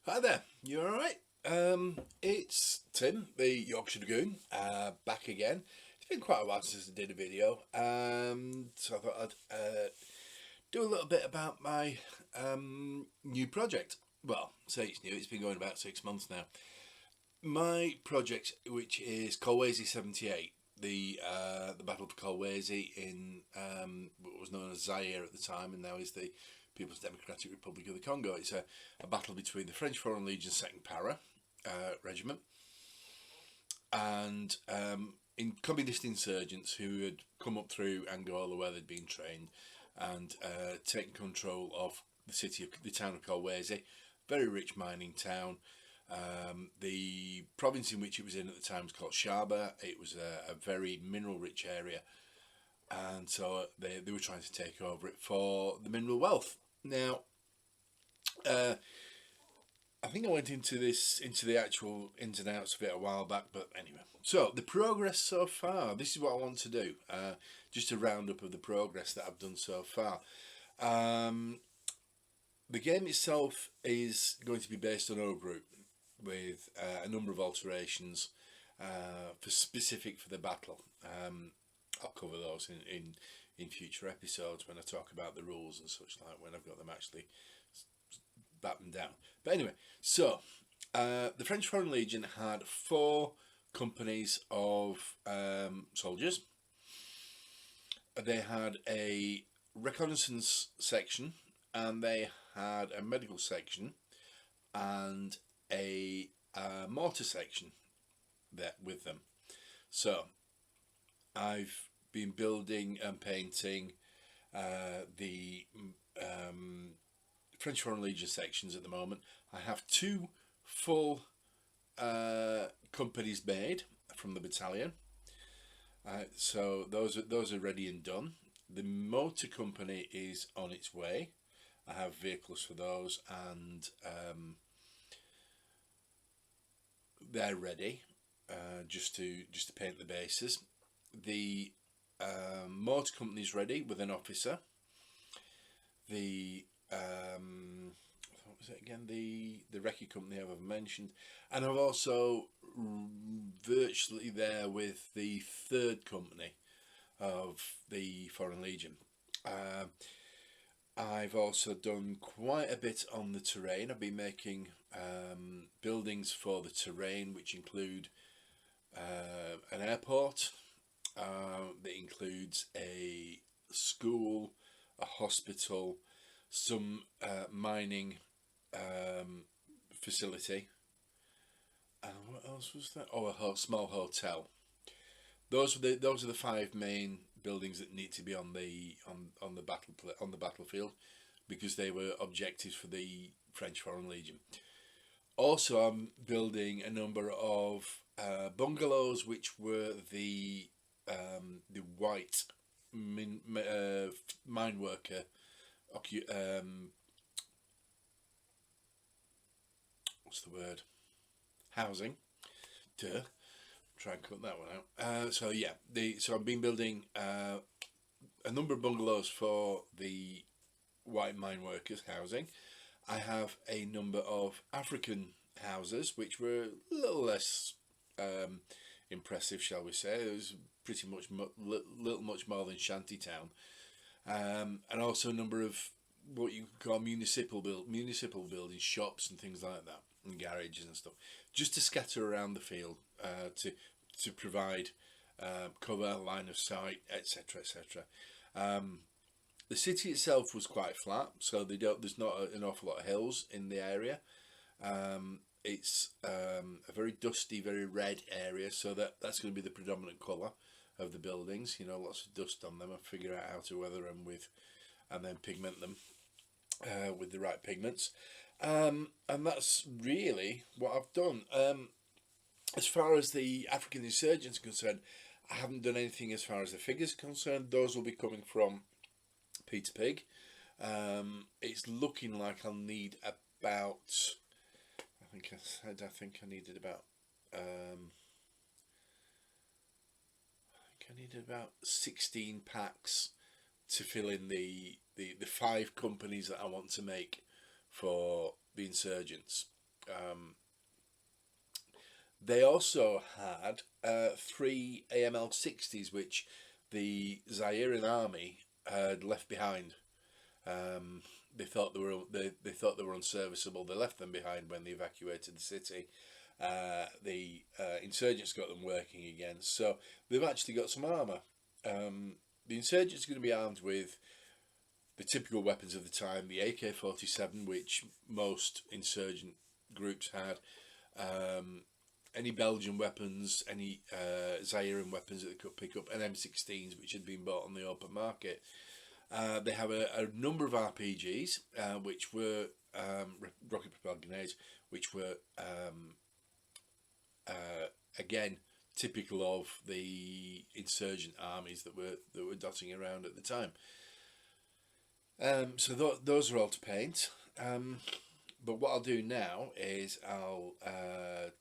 Hi there, you alright? It's Tim, the Yorkshire Dragoon, back again. It's been quite a while since I did a video, so I thought I'd do a little bit about my new project. Well, say it's new, it's been going about 6 months now. My project, which is Kolwezi 78, the Battle for Kolwezi in what was known as Zaire at the time, and now is the People's Democratic Republic of the Congo. It's a battle between the French Foreign Legion Second Para Regiment and in communist insurgents who had come up through Angola, where they'd been trained, and taken control of the town of Kolwezi, very rich mining town. The province in which it was in at the time was called Shaba. It was a very mineral rich area, and so they were trying to take over it for the mineral wealth. Now, I think I went into the actual ins and outs of it a while back, but anyway. So the progress so far. This is what I want to do. Just a roundup of the progress that I've done so far. The game itself is going to be based on Ogre with a number of alterations for specific for the battle. I'll cover those in future episodes when I talk about the rules and such like, when I've got them actually battened down. But anyway, so the French Foreign Legion had 4 companies of soldiers. They had a reconnaissance section, and they had a medical section, and a mortar section there with them. So I've been building and painting the French Foreign Legion sections at the moment. I have 2 full companies made from the battalion. So those are ready and done. The motor company is on its way. I have vehicles for those, and they're ready, just to paint the bases. The motor company is ready with an officer. The what was it again? The recce company I've mentioned, and I'm also virtually there with the 3rd company of the Foreign Legion. I've also done quite a bit on the terrain. I've been making buildings for the terrain, which include an airport, that includes a school, a hospital, some mining facility, and what else was that? Oh, a small hotel. Those are the 5 main buildings that need to be on the battlefield, because they were objectives for the French Foreign Legion. Also, I'm building a number of bungalows, which were the white mine worker what's the word? Housing. Duh. Try and cut that one out. So yeah, so I've been building a number of bungalows for the white mine workers housing. I have a number of African houses, which were a little less impressive, shall we say. It was pretty much little much more than shantytown, and also a number of what you could call municipal buildings, shops and things like that, and garages and stuff, just to scatter around the field, to provide cover, line of sight, etc., etc. The city itself was quite flat, so there's not an awful lot of hills in the area. It's a very dusty, very red area, so that's going to be the predominant colour of the buildings. You know, lots of dust on them. I figure out how to weather them and then pigment them with the right pigments. And that's really what I've done. As far as the African insurgents are concerned, I haven't done anything as far as the figures are concerned. Those will be coming from Peter Pig. It's looking like I'll need about, I think I needed about, I needed about 16 packs to fill in the 5 companies that I want to make for the insurgents. They also had three AML-60s, which the Zairean army had left behind. They thought they thought they were unserviceable. They left them behind when they evacuated the city. The insurgents got them working again, so they've actually got some armour. The insurgents are going to be armed with the typical weapons of the time: the AK-47, which most insurgent groups had. Any Belgian weapons, any Zairean weapons that they could pick up, and M16s, which had been bought on the open market. They have a number of RPGs, which were rocket-propelled grenades, which were again typical of the insurgent armies that were dotting around at the time. So those are all to paint. But what I'll do now is I'll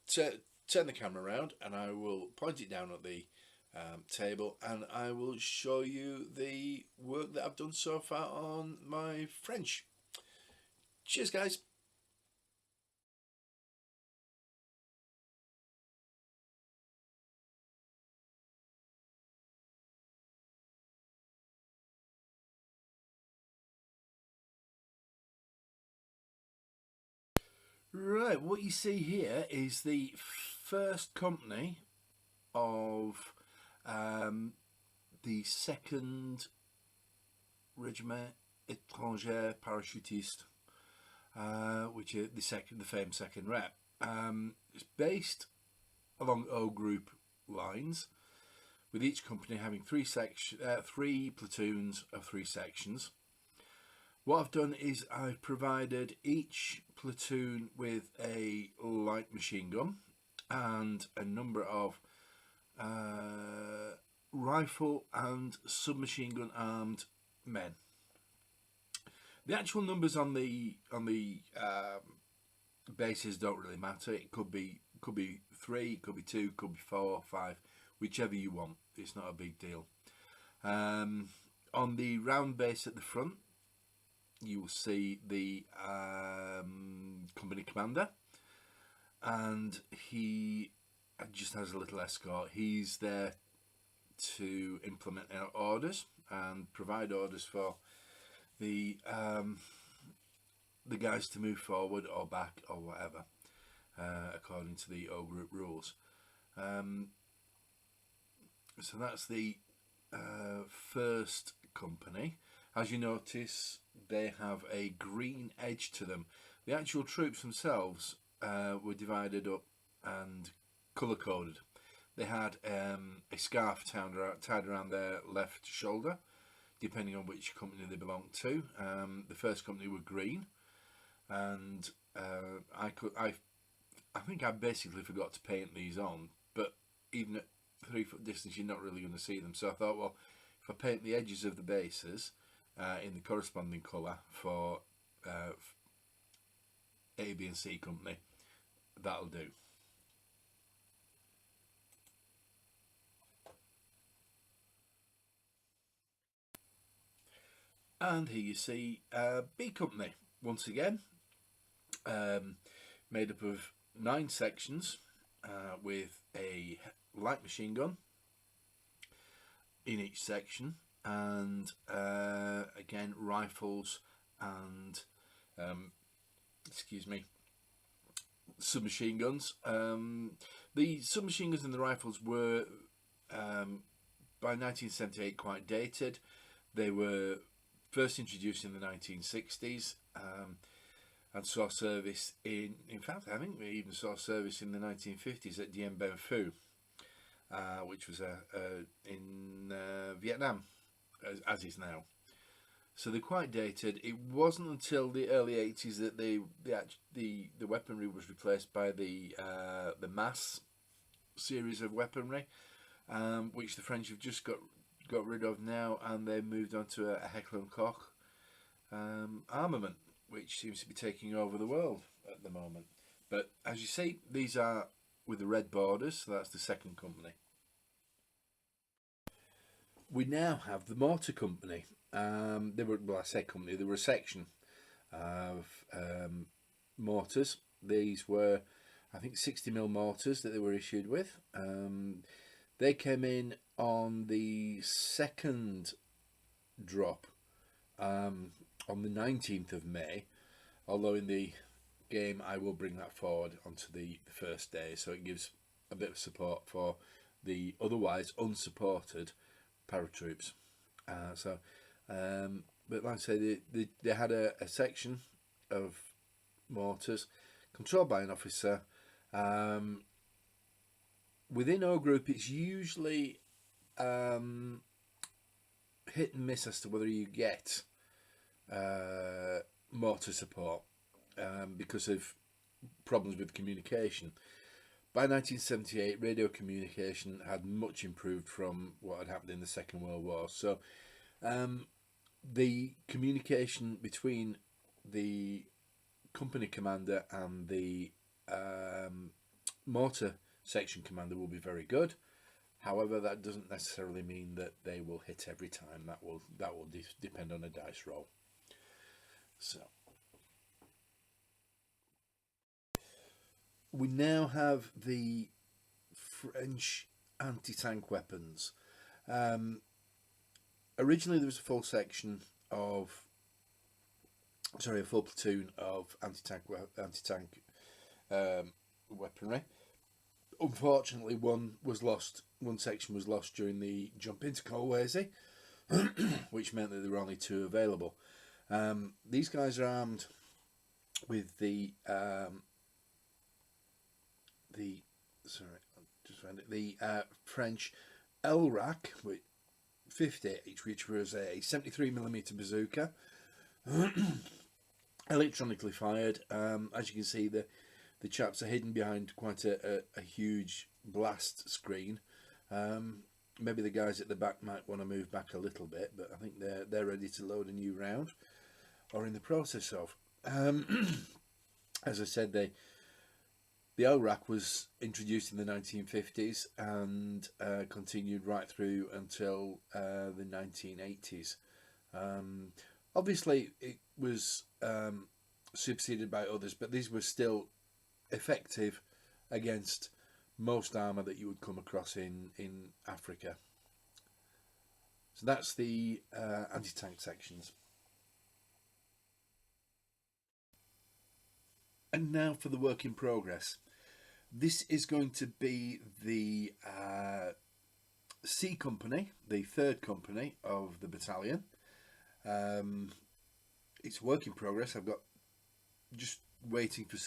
turn the camera around and I will point it down at the table, and I will show you the work that I've done so far on my French. Cheers, guys. Right, what you see here is the first company of the second Regiment Étranger Parachutiste, which is the famed second rep. It's based along O Group lines, with each company having three platoons of 3 sections. What I've done is I've provided each platoon with a light machine gun and a number of rifle and submachine gun armed men. The actual numbers on the bases don't really matter. It could be 3, it could be 2, it could be 4, 5, whichever you want. It's not a big deal. On the round base at the front, you will see the company commander, and he just has a little escort. He's there to implement our orders and provide orders for the guys to move forward or back or whatever, according to the O Group rules. So that's the first company. As you notice, they have a green edge to them. The actual troops themselves were divided up and colour-coded. They had a scarf tied around their left shoulder, depending on which company they belonged to. The first company were green, and I think I basically forgot to paint these on, but even at 3 foot distance you're not really going to see them, so I thought, well, if I paint the edges of the bases in the corresponding colour for A, B and C company, that'll do. And here you see B company, once again, made up of 9 sections with a light machine gun in each section, and again rifles and submachine guns. The submachine guns and the rifles were by 1978 quite dated. They were first introduced in the 1960s and saw service in fact I think we even saw service in the 1950s at Dien Bien Phu, which was in Vietnam, as is now. So they're quite dated. It wasn't until the early 80s that the weaponry was replaced by the mass series of weaponry, which the French have just got rid of now, and they moved on to a Heckler and Koch armament, which seems to be taking over the world at the moment. But as you see, these are with the red borders, so that's the second company. We now have the mortar company. They were, well, I say company, they were a section of mortars These were, I think, 60mm mortars that they were issued with. They came in on the second drop on the 19th of May, although in the game I will bring that forward onto the first day, so it gives a bit of support for the otherwise unsupported paratroops. But like I say, they had a section of mortars controlled by an officer. Within our group, it's usually hit and miss as to whether you get mortar support because of problems with communication. By 1978, radio communication had much improved from what had happened in the Second World War. So the communication between the company commander and the mortar section commander will be very good. However, that doesn't necessarily mean that they will hit every time. That will depend on a dice roll. So we now have the French anti-tank weapons. Originally, there was a full platoon of anti-tank weaponry. Unfortunately, one section was lost during the jump into Kolwezi, which meant that there were only two available. These guys are armed with the French LRAC with 50, which was a 73mm bazooka, electronically fired. As you can see, the chaps are hidden behind quite a huge blast screen. Maybe the guys at the back might want to move back a little bit, but I think they're ready to load a new round, or in the process of. As I said, the LRAC was introduced in the 1950s and continued right through until the 1980s. Obviously, it was superseded by others, but these were still effective against most armour that you would come across in Africa. So that's the anti-tank sections. And now for the work in progress. This is going to be the C Company, the third company of the battalion. It's work in progress. I've got just waiting for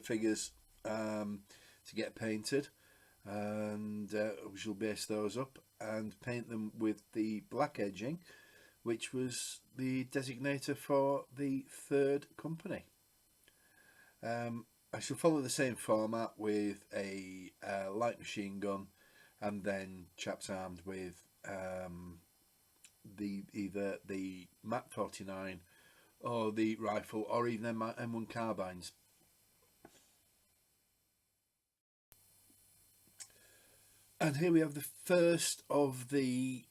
figures to get painted, and we shall base those up and paint them with the black edging, which was the designator for the third company. I shall follow the same format with a light machine gun, and then chaps armed with either the MAP 49 or the rifle, or even their M1 carbines. And here we have the first of the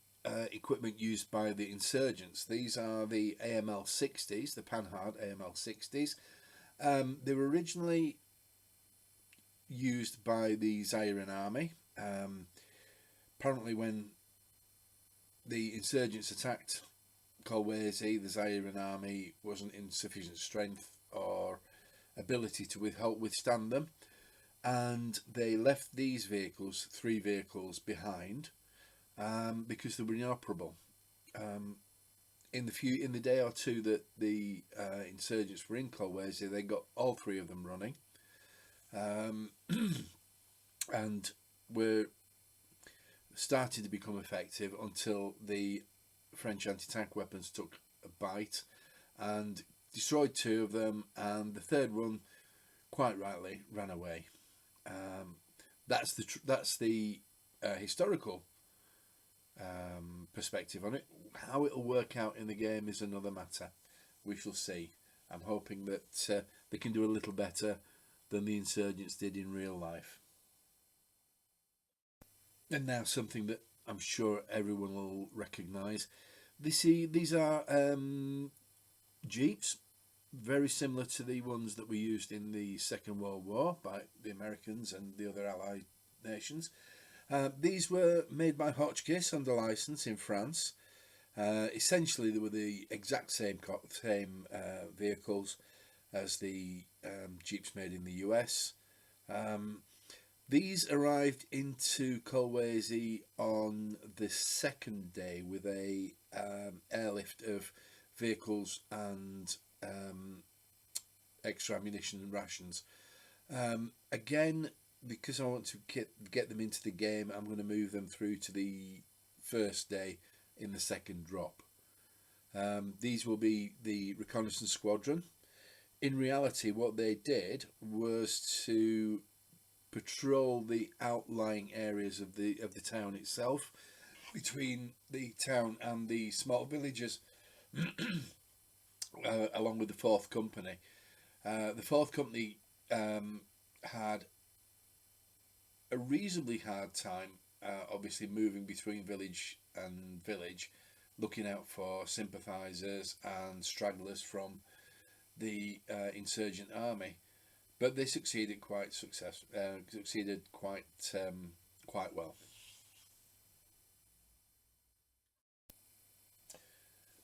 equipment used by the insurgents. These are the AML 60s, the Panhard AML 60s. They were originally used by the Zairean army. Apparently, when the insurgents attacked Kolwezi, the Zairean army wasn't in sufficient strength or ability to withstand them, and they left these vehicles, 3 vehicles, behind because they were inoperable. In the day or two that the insurgents were in Kolwezi, they got all 3 of them running, and were started to become effective until the French anti-tank weapons took a bite and destroyed 2 of them, and the third one, quite rightly, ran away. That's the historical perspective on it. How it'll work out in the game is another matter. We shall see. I'm hoping that they can do a little better than the insurgents did in real life. And now something that I'm sure everyone will recognise. These are Jeeps. very similar to the ones that were used in the Second World War by the Americans and the other Allied nations. These were made by Hotchkiss under license in France. Essentially, they were the exact same vehicles as the Jeeps made in the US. These arrived into Kolwezi on the second day with a airlift of vehicles and extra ammunition and rations. Again, because I want to get them into the game, I'm going to move them through to the first day in the second drop. These will be the reconnaissance squadron. In reality, what they did was to patrol the outlying areas of the town itself, between the town and the small villages, along with the 4th Company. The 4th Company had a reasonably hard time, obviously moving between village and village, looking out for sympathisers and stragglers from the insurgent army, but they succeeded quite well.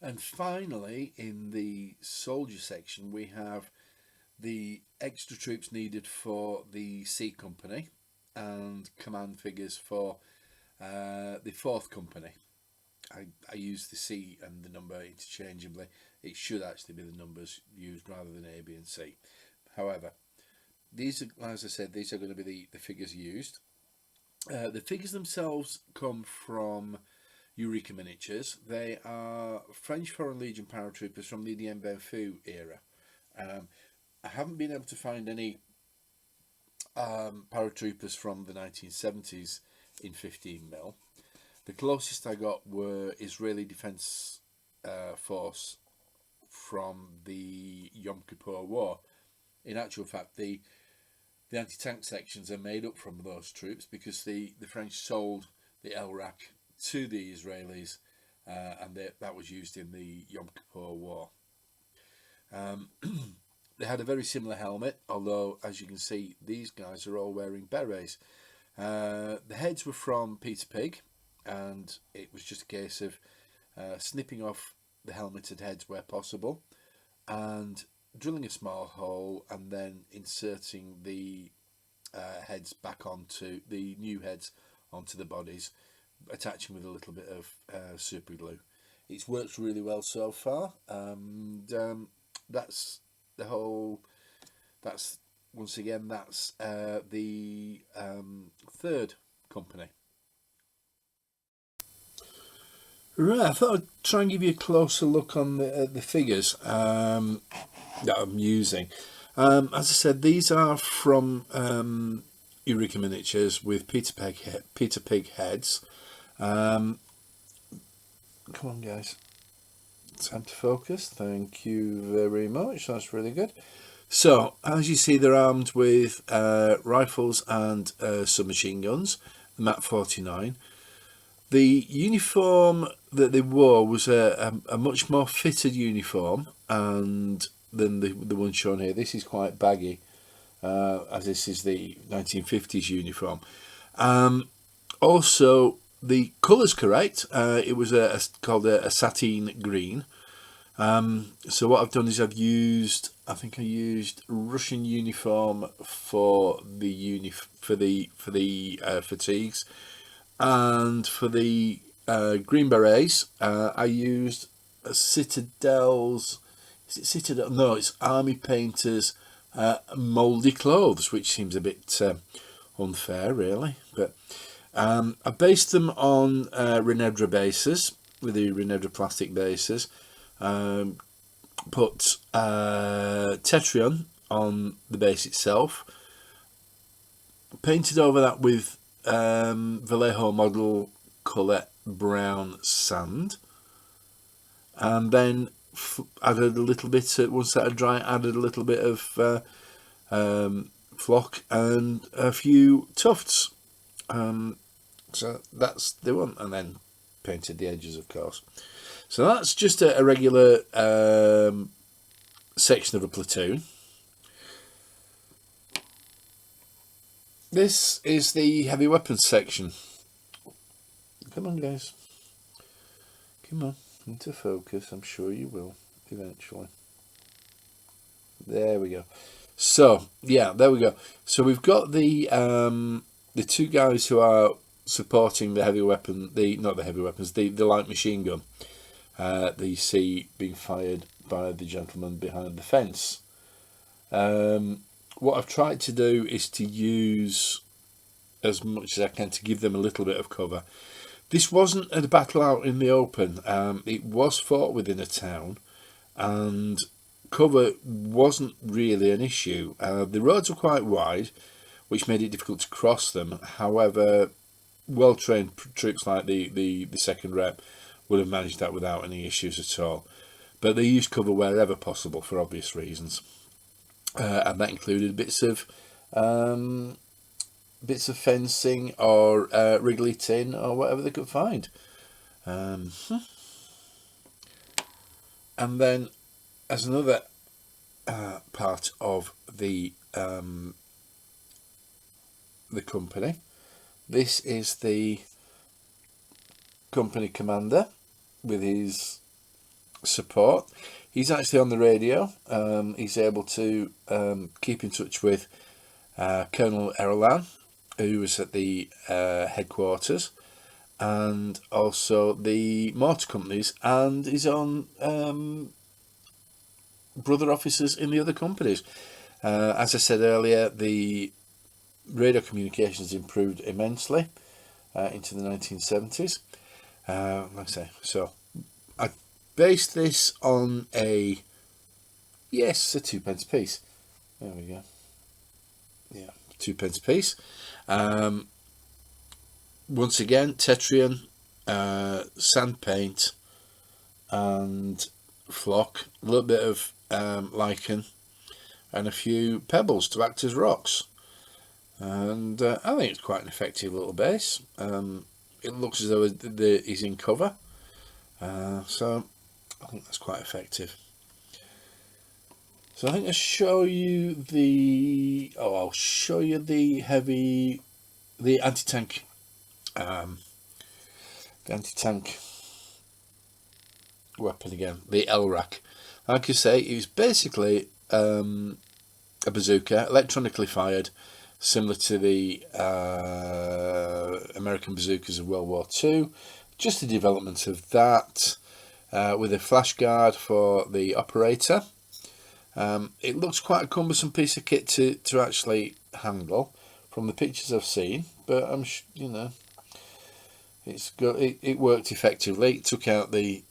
And finally, in the soldier section, we have the extra troops needed for the C Company and command figures for the 4th Company. I use the C and the number interchangeably. It should actually be the numbers used rather than A, B and C. However, these are, as I said, these are going to be the figures used. The figures themselves come from Eureka Miniatures. They are French Foreign Legion paratroopers from the Dien Bien Phu era. I haven't been able to find any paratroopers from the 1970s in 15mm. The closest I got were Israeli Defence Force from the Yom Kippur War. In actual fact, the anti-tank sections are made up from those troops because the French sold the LRAC to the Israelis, and that was used in the Yom Kippur War. They had a very similar helmet, although, as you can see, these guys are all wearing berets. The heads were from Peter Pig, and it was just a case of snipping off the helmeted heads where possible and drilling a small hole and then inserting the heads back onto the new heads onto the bodies, attaching with a little bit of super glue. It's worked really well so far, and that's the whole. That's once again that's the 3rd Company. Right, I thought I'd try and give you a closer look on the figures that I'm using. As I said, these are from Eureka Miniatures with Peter Pig heads. Come on, guys. Time to focus. Thank you very much. That's really good. So, as you see, they're armed with rifles and submachine guns, the MAP 49. The uniform that they wore was a much more fitted uniform and than the one shown here. This is quite baggy, as this is the 1950s uniform. Also, the colour's correct. It was called a sateen green. So what I've done is I think I used Russian uniform for the fatigues. And for the Green Berets, I used a Citadel's. Is it Citadel? No, it's Army Painters mouldy clothes, which seems a bit unfair, really. But I based them on Renedra bases with the Renedra plastic bases. Put Tetrion on the base itself. Painted over that with Vallejo model colour brown sand, and then added a little bit, once that had dry, added a little bit of flock and a few tufts. So that's the one, and then painted the edges, of course. So that's just a regular section of a platoon. This is the heavy weapons section. Come on, guys. Come on, into focus. I'm sure you will eventually. There we go. So yeah, there we go. So we've got the two guys who are supporting the heavy weapon, not the heavy weapons, the light machine gun that you see being fired by the gentleman behind the fence. What I've tried to do is to use as much as I can to give them a little bit of cover. This wasn't a battle out in the open. It was fought within a town, and cover wasn't really an issue. The roads were quite wide, which made it difficult to cross them. However, well-trained troops like the second rep would have managed that without any issues at all. But they used cover wherever possible for obvious reasons, and that included bits of fencing or wriggly tin or whatever they could find. And then, as another part of the company, this is the company commander with his support. He's actually on the radio. He's able to keep in touch with Colonel Erlan, who was at the headquarters, and also the mortar companies and his own brother officers in the other companies. As I said earlier, the radio communications improved immensely into the 1970s. Like I say, so I based this on a 2-pence piece. There we go. Yeah, 2-pence piece. Once again, Tetrian, sand paint, and flock, a little bit of lichen, and a few pebbles to act as rocks. And I think it's quite an effective little base. It looks as though he's in cover, so I think that's quite effective. So I think I'll show you I'll show you the anti-tank, weapon again, the LRAC. Like I say, it was basically a bazooka, electronically fired, similar to the American bazookas of World War II. Just the development of that, with a flash guard for the operator. It looks quite a cumbersome piece of kit to actually handle from the pictures I've seen, but it worked effectively. It took out the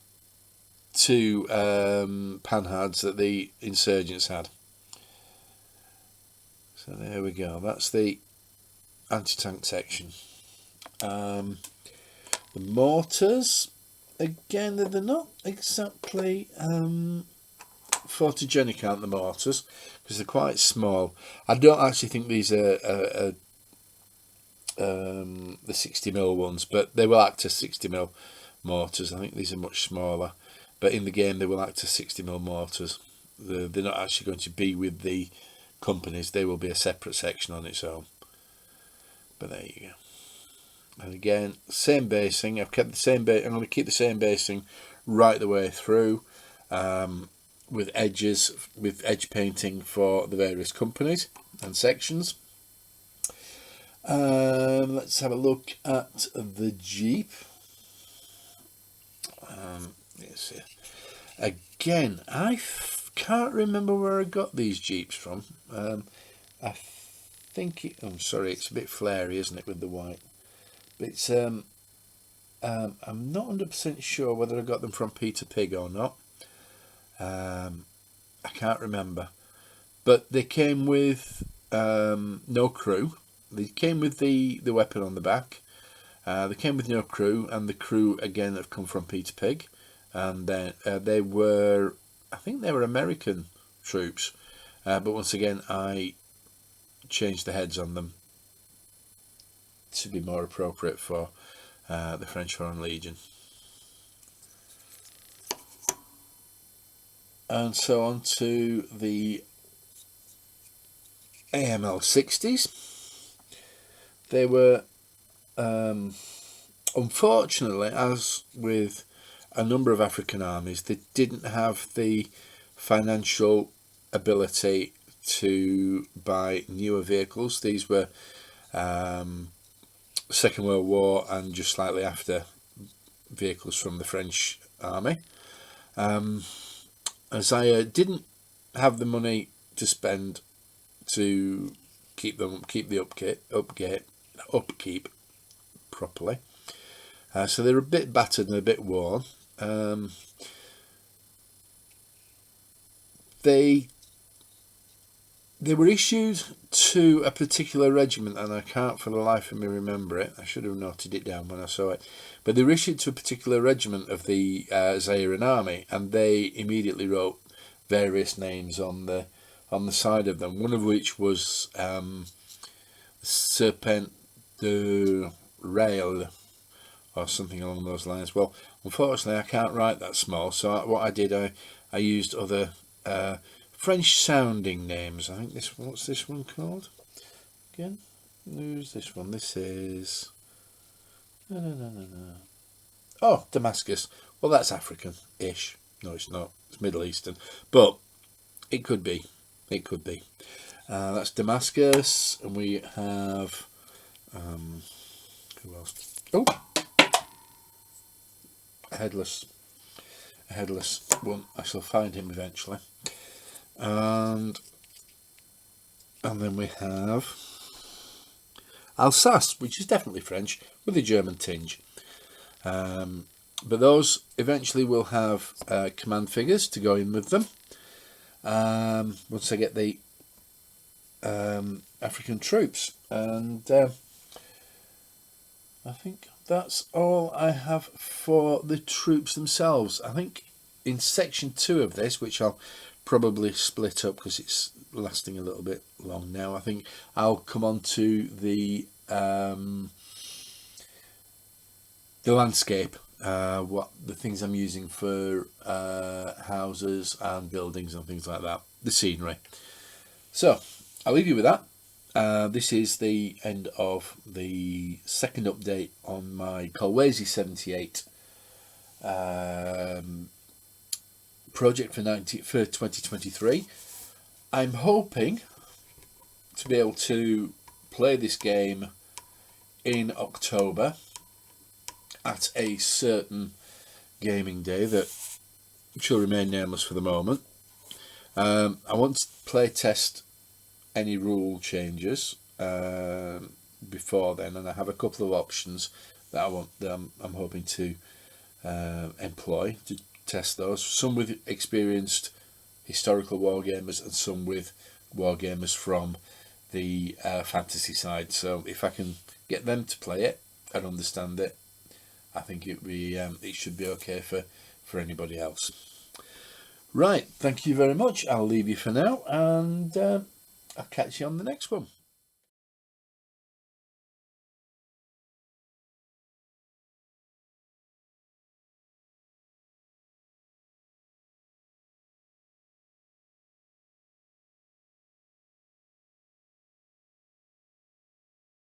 two panhards that the insurgents had. So there we go. That's the anti-tank section. The mortars, again, they're not exactly photogenic, aren't the mortars, because they're quite small. I don't actually think these are the 60mm ones, but they will act as 60mm mortars. I think these are much smaller, but in the game they will act as 60mm mortars. They're not actually going to be with the companies. They will be a separate section on its own. But there you go. And again, same basing. I've kept the same base. I'm going to keep the same basing right the way through, with edges, with edge painting for the various companies and sections. Let's have a look at the Jeep. Yes, again, I can't remember where I got these Jeeps from. I think I'm sorry, it's a bit flary, isn't it, with the white? But it's I'm not 100% sure whether I got them from Peter Pig or not. I can't remember, but they came with no crew. They came with the weapon on the back. They came with no crew, and the crew again have come from Peter Pig, and then they were, I think they were American troops, but once again I changed the heads on them to be more appropriate for the French Foreign Legion. and so on to the AML 60s. They were, unfortunately, as with a number of African armies, they didn't have the financial ability to buy newer vehicles. These were Second World War and just slightly after vehicles from the French army. Zaire didn't have the money to spend to keep the upkeep properly. So they're a bit battered and a bit worn. They were issued to a particular regiment, and I can't for the life of me remember it. I should have noted it down when I saw it. But they were issued to a particular regiment of the Zairean army, and they immediately wrote various names on the side of them. One of which was Serpent de Rail, or something along those lines. Well, unfortunately, I can't write that small, so what I did, I used other French-sounding names. I think what's this one called? Again, who's this one? This is Oh, Damascus. Well, that's African-ish. No, it's not. It's Middle Eastern, but it could be. It could be. That's Damascus, and we have who else? Oh, a headless one. I shall find him eventually. And then we have Alsace, which is definitely French with a German tinge. But those eventually will have command figures to go in with them. Once I get the African troops, and I think that's all I have for the troops themselves. I think in section 2 of this, which I'll probably split up because it's lasting a little bit long now, I think I'll come on to the landscape, what the things I'm using for houses and buildings and things like that, the scenery. So I'll leave you with that. This is the end of the second update on my Kolwezi 78 project for 2023. I'm hoping to be able to play this game in October at a certain gaming day that shall remain nameless for the moment. I want to play test any rule changes before then, and I have a couple of options that I'm hoping to employ to test those. Some with experienced historical wargamers and some with wargamers from the fantasy side. So if I can get them to play it and understand it, I think it should be okay for anybody else. Right, thank you very much. I'll leave you for now, and I'll catch you on the next one.